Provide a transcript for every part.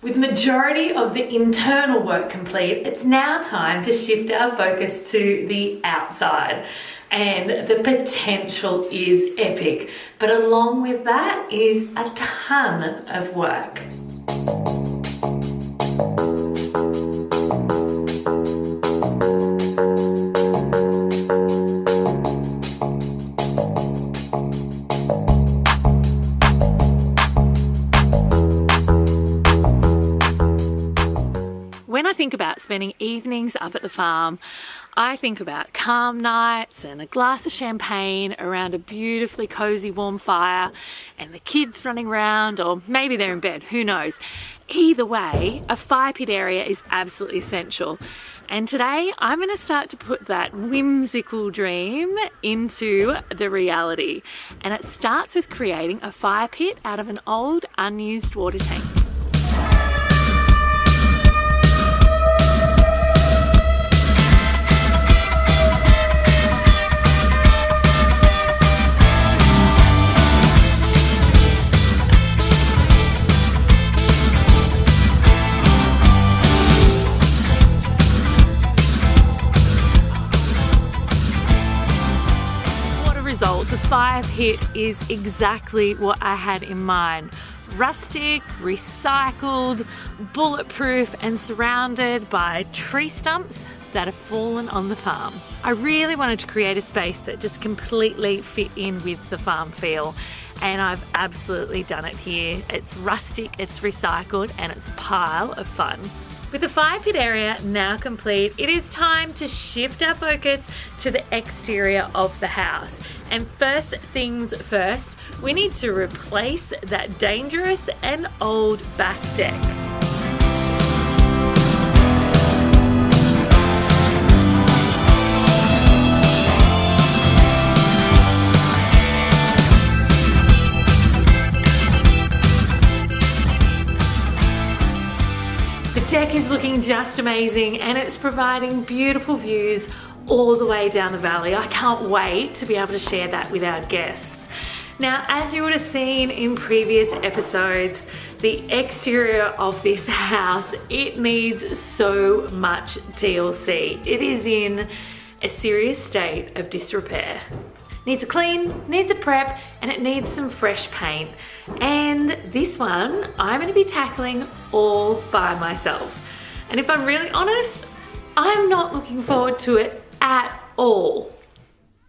With majority of the internal work complete, it's now time to shift our focus to the outside. And the potential is epic, but along with that is a ton of work. When I think about spending evenings up at the farm, I think about calm nights and a glass of champagne around a beautifully cozy warm fire and the kids running around, or maybe they're in bed, who knows. Either way, a fire pit area is absolutely essential. And today I'm going to start to put that whimsical dream into the reality. And it starts with creating a fire pit out of an old unused water tank. The fire pit is exactly what I had in mind. Rustic, recycled, bulletproof, and surrounded by tree stumps that have fallen on the farm. I really wanted to create a space that just completely fit in with the farm feel, and I've absolutely done it here. It's rustic, it's recycled, and it's a pile of fun. With the fire pit area now complete, it is time to shift our focus to the exterior of the house. And first things first, we need to replace that dangerous and old back deck. The deck is looking just amazing and it's providing beautiful views all the way down the valley. I can't wait to be able to share that with our guests. Now, as you would have seen in previous episodes, the exterior of this house, it needs so much TLC. It is in a serious state of disrepair. Needs a clean, needs a prep, and it needs some fresh paint. And this one, I'm gonna be tackling all by myself. And if I'm really honest, I'm not looking forward to it at all.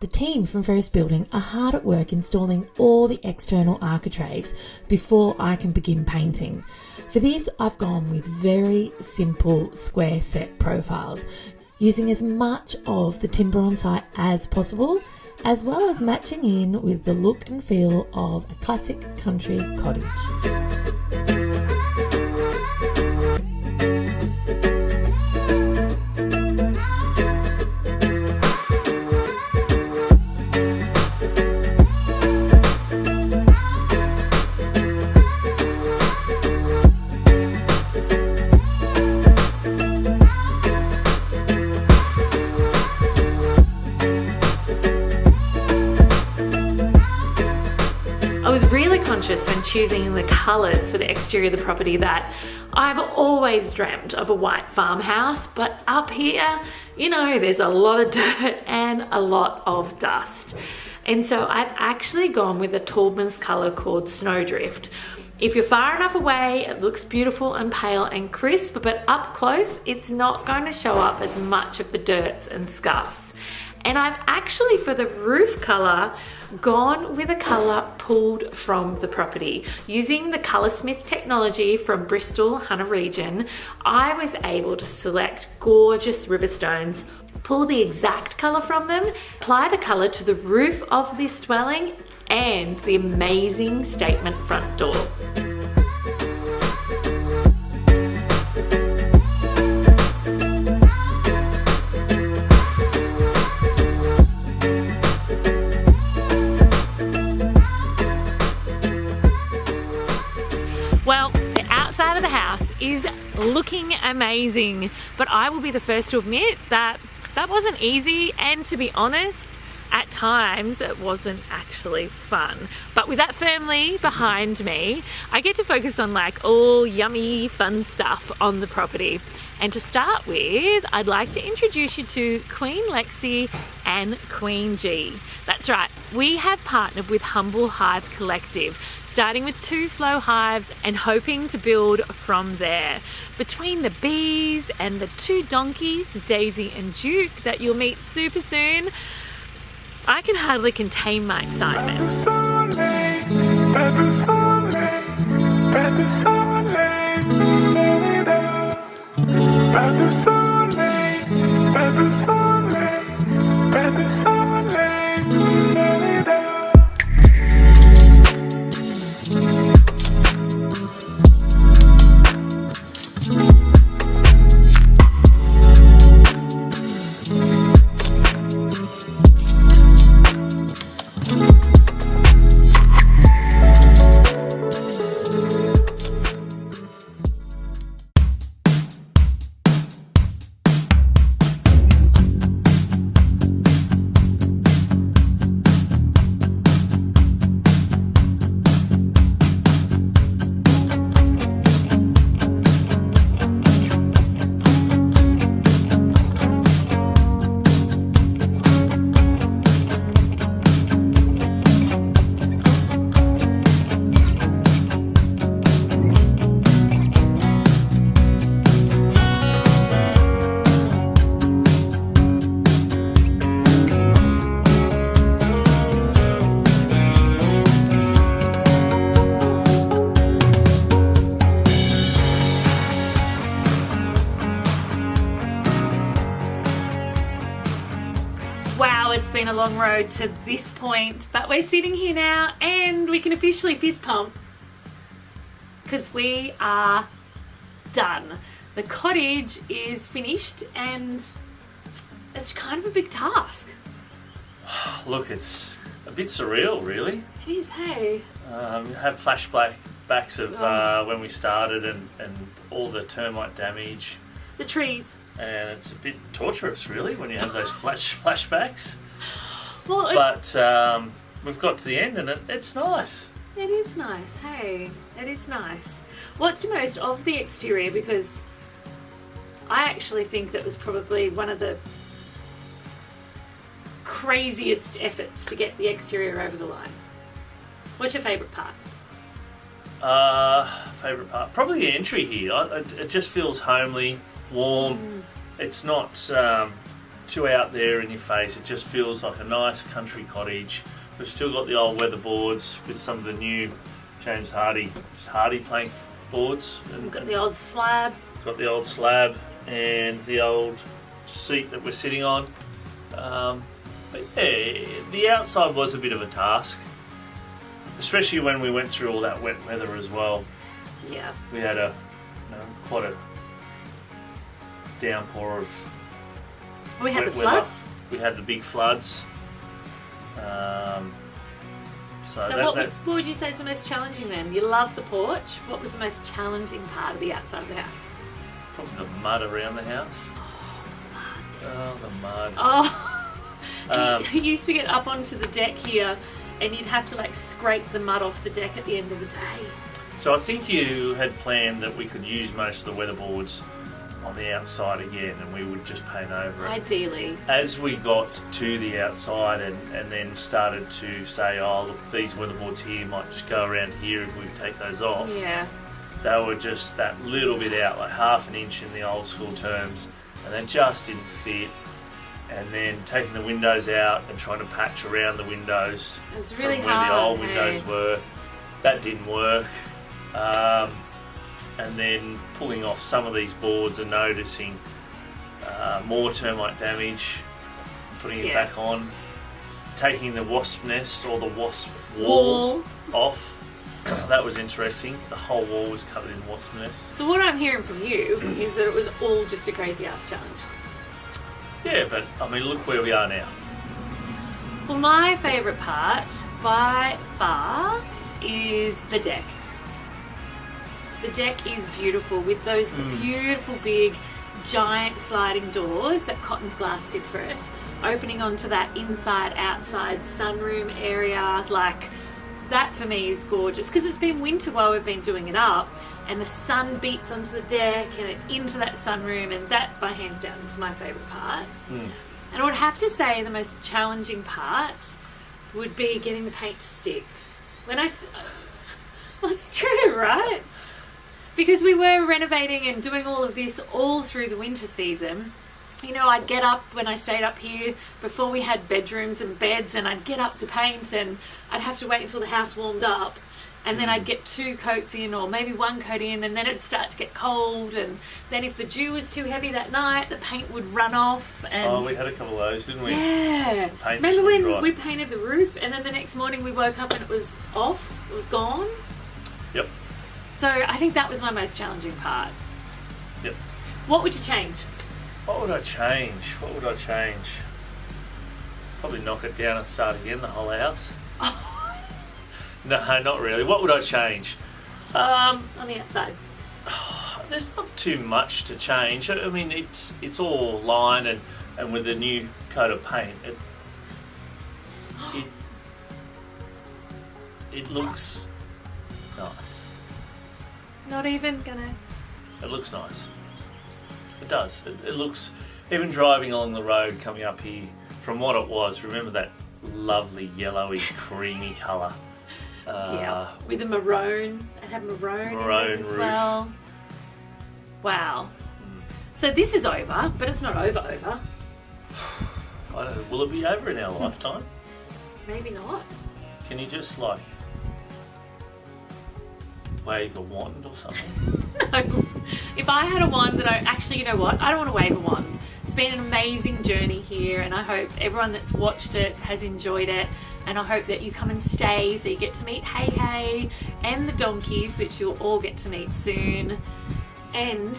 The team from First Building are hard at work installing all the external architraves before I can begin painting. For this, I've gone with very simple square set profiles, using as much of the timber on site as possible, as well as matching in with the look and feel of a classic country cottage. I was really conscious when choosing the colours for the exterior of the property that I've always dreamt of a white farmhouse, but up here, you know, there's a lot of dirt and a lot of dust. And so I've actually gone with a Taubman's colour called Snowdrift. If you're far enough away, it looks beautiful and pale and crisp, but up close, it's not going to show up as much of the dirts and scuffs. And I've actually, for the roof colour, gone with a colour pulled from the property. Using the Colorsmith technology from Bristol, Hunter region, I was able to select gorgeous river stones, pull the exact colour from them, apply the colour to the roof of this dwelling and the amazing statement front door. Well, the outside of the house is looking amazing, but I will be the first to admit that that wasn't easy, and to be honest, At times it wasn't actually fun. But with that family behind me, I get to focus on like all yummy fun stuff on the property. And to start with, I'd like to introduce you to Queen Lexi and Queen G. That's right, we have partnered with Humble Hive Collective, starting with 2 flow hives and hoping to build from there. Between the bees and the 2 donkeys, Daisy and Duke, that you'll meet super soon, I can hardly contain my excitement. Wow, it's been a long road to this point, but we're sitting here now and we can officially fist pump because we are done. The cottage is finished and it's kind of a big task. Look, it's a bit surreal, really. It is, hey. Have flashbacks of when we started and all the termite damage. The trees. And it's a bit torturous, really, when you have those flashbacks. Well, but we've got to the end and it's nice. It is nice, hey. It is nice. What's your most of the exterior? Because I actually think that was probably one of the craziest efforts to get the exterior over the line. What's your favourite part? Favourite part? Probably the entry here. It just feels homely, warm. It's not too out there in your face. It just feels like a nice country cottage. We've still got the old weatherboards with some of the new James Hardy plank boards. We've got the old slab. Got the old slab and the old seat that we're sitting on. But yeah, the outside was a bit of a task, especially when we went through all that wet weather as well. Yeah. We had quite a downpour of We had wet the weather. floods. We had the big floods. So what would you say is the most challenging then? You love the porch. What was the most challenging part of the outside of the house? Probably the mud around the house. Mud. Oh, the mud. Oh. And you used to get up onto the deck here and you'd have to like scrape the mud off the deck at the end of the day. So I think you had planned that we could use most of the weatherboards on the outside again and we would just paint over it. Ideally. As we got to the outside and then started to say, oh look, these weatherboards here might just go around here if we take those off. Yeah. They were just that little bit out, like half an inch in the old school terms, and they just didn't fit. And then taking the windows out and trying to patch around the windows It's really from where hard, the old hey? windows were, that didn't work. And then pulling off some of these boards and noticing more termite damage, putting it back on, taking the wasp nest or the wasp wall off. That was interesting. The whole wall was covered in wasp nests. So what I'm hearing from you is that it was all just a crazy ass challenge. Yeah, but I mean, look where we are now. Well, my favourite part by far is the deck. The deck is beautiful with those beautiful big giant sliding doors that Cotton's Glass did for us. opening onto that inside outside sunroom area, like that for me is gorgeous because it's been winter while we've been doing it up, and the sun beats onto the deck and into that sunroom, and that by hands down is my favourite part. And I would have to say the most challenging part would be getting the paint to stick. Well, it's true, right? Because we were renovating and doing all of this all through the winter season. You know, I'd get up when I stayed up here before we had bedrooms and beds, and I'd get up to paint, and I'd have to wait until the house warmed up, and then I'd get 2 coats in or maybe 1 coat in, and then it'd start to get cold, and then if the dew was too heavy that night, the paint would run off. And we had a couple of those, didn't we? Yeah. Paint Remember when dry. we painted the roof, and then the next morning we woke up and it was off, it was gone? Yep. So I think that was my most challenging part. Yep. What would you change? What would I change? Probably knock it down and start again, the whole house. No, not really. What would I change? On the outside. There's not too much to change. I mean, it's all lined and with the new coat of paint, it looks nice. Not even gonna... It looks nice. It does. It looks, even driving along the road coming up here, from what it was, remember that lovely yellowy creamy colour. Yeah, with a maroon. It had maroon in it as roof. well. Wow. So this is over, but it's not over. I don't know, will it be over in our lifetime? Maybe not. Can you just like wave a wand or something? No. If I had a wand that actually, you know what? I don't want to wave a wand. It's been an amazing journey here, and I hope everyone that's watched it has enjoyed it. And I hope that you come and stay so you get to meet Hey and the donkeys, which you'll all get to meet soon. And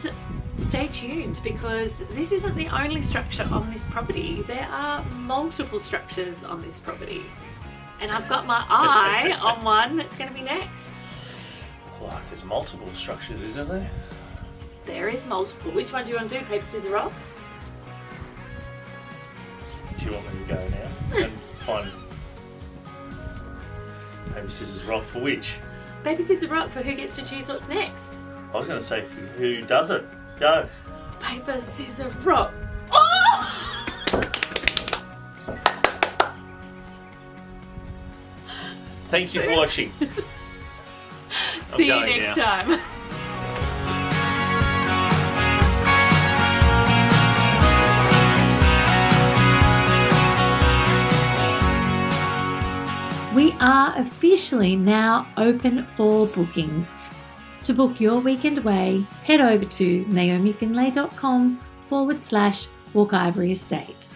stay tuned, because this isn't the only structure on this property. There are multiple structures on this property. And I've got my eye on one that's going to be next. Well, there's multiple structures, isn't there? There is multiple. Which one do you want to do? Paper, scissors, rock? Do you want me to go now and find paper, scissors, rock for which? Paper, scissors, rock for who gets to choose what's next. I was going to say for who does it. Go. Paper, scissors, rock. Oh! Thank you for watching. See you next time. We are officially now open for bookings. To book your weekend away, head over to naomifinlay.com/Waukivory Estate.